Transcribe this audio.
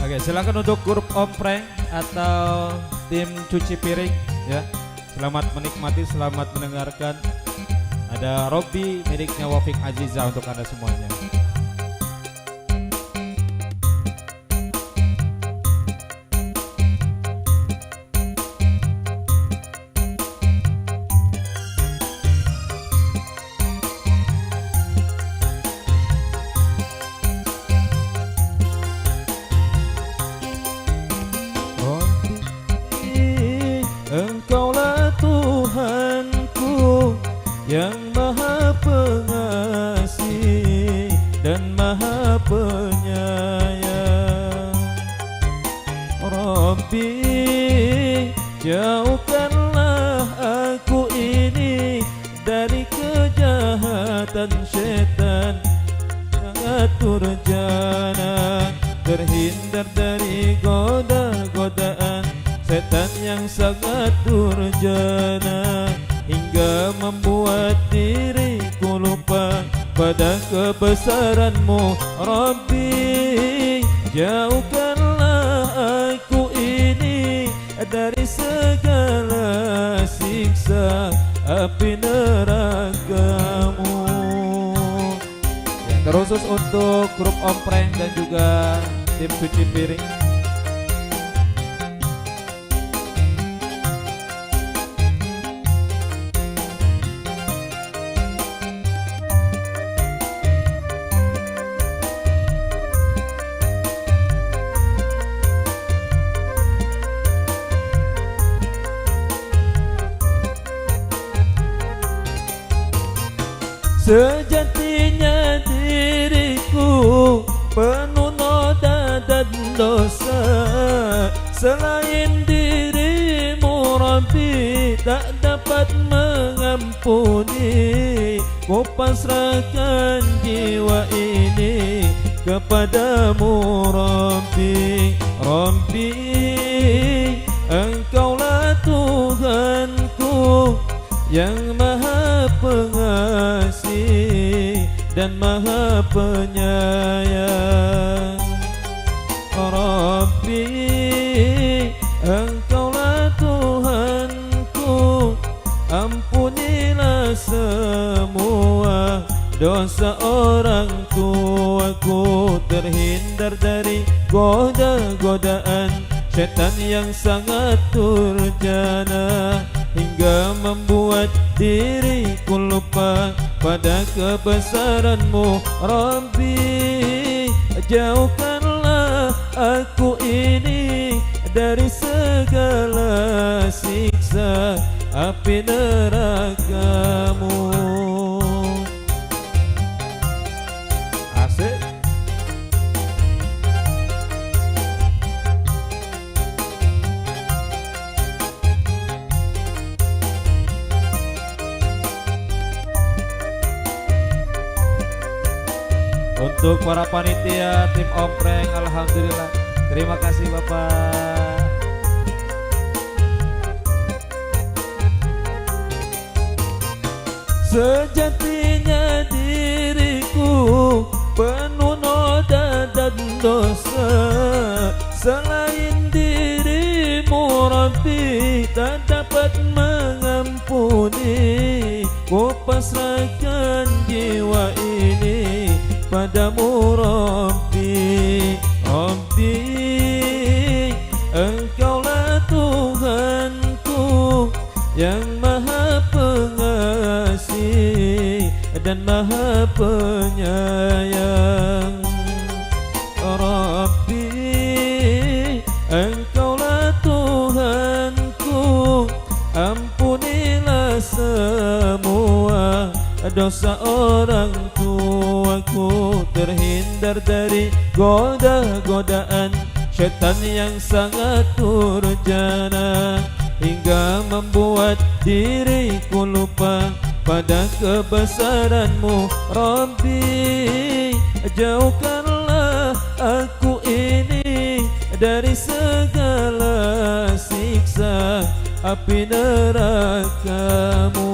Oke, silakan untuk grup Ompreng atau tim cuci piring ya. Selamat menikmati, selamat mendengarkan. Ada Robby miliknya Wafik Aziza untuk Anda semuanya. Engkaulah Tuhanku yang maha pengasih dan maha penyayang. Rabbi, jauhkanlah aku ini dari kejahatan syaitan sangat durjana, terhindar dari goda-godaan setan yang sangat durjana, hingga membuat diriku lupa pada kebesaran-Mu. Rabbi, jauhkanlah aku ini dari segala siksa api neraka-Mu. Ya, terkhusus untuk grup Ompreng dan juga tim cuci piring. Sejatinya diriku penuh noda dan dosa, selain diri-Mu Rabbi tak dapat mengampuni. Ku pasrahkan jiwa ini kepadamu Rabbi. Rabbi, Engkaulah Tuhanku yang maha pengasih dan maha penyayang. Rabbi, Engkaulah Tuhanku, ampunilah semua dosa orang tuaku, terhindar dari goda-godaan setan yang sangat durjana, hingga membuat diriku lupa pada kebesaran-Mu. Rabbi, jauhkanlah aku ini dari segala siksa api neraka-Mu. Asik. Untuk para panitia tim Ompreng, alhamdulillah. Terima kasih Bapak. Sejatinya diriku penuh noda dan dosa, selain diri-Mu Rabbi tak dapat mengampuni. Ku pasrahkan jiwa ini padamu Rabbi. Rabbi, Engkaulah Tuhanku yang maha pengasih dan maha penyayang. Rabbi, Engkaulah Tuhanku, ampunilah semua dosa orang tuaku, terhindar dari goda-godaan setan yang sangat durjana, hingga membuat diriku lupa pada kebesaran-Mu. Rabbi, jauhkanlah aku ini dari segala siksa api neraka-Mu.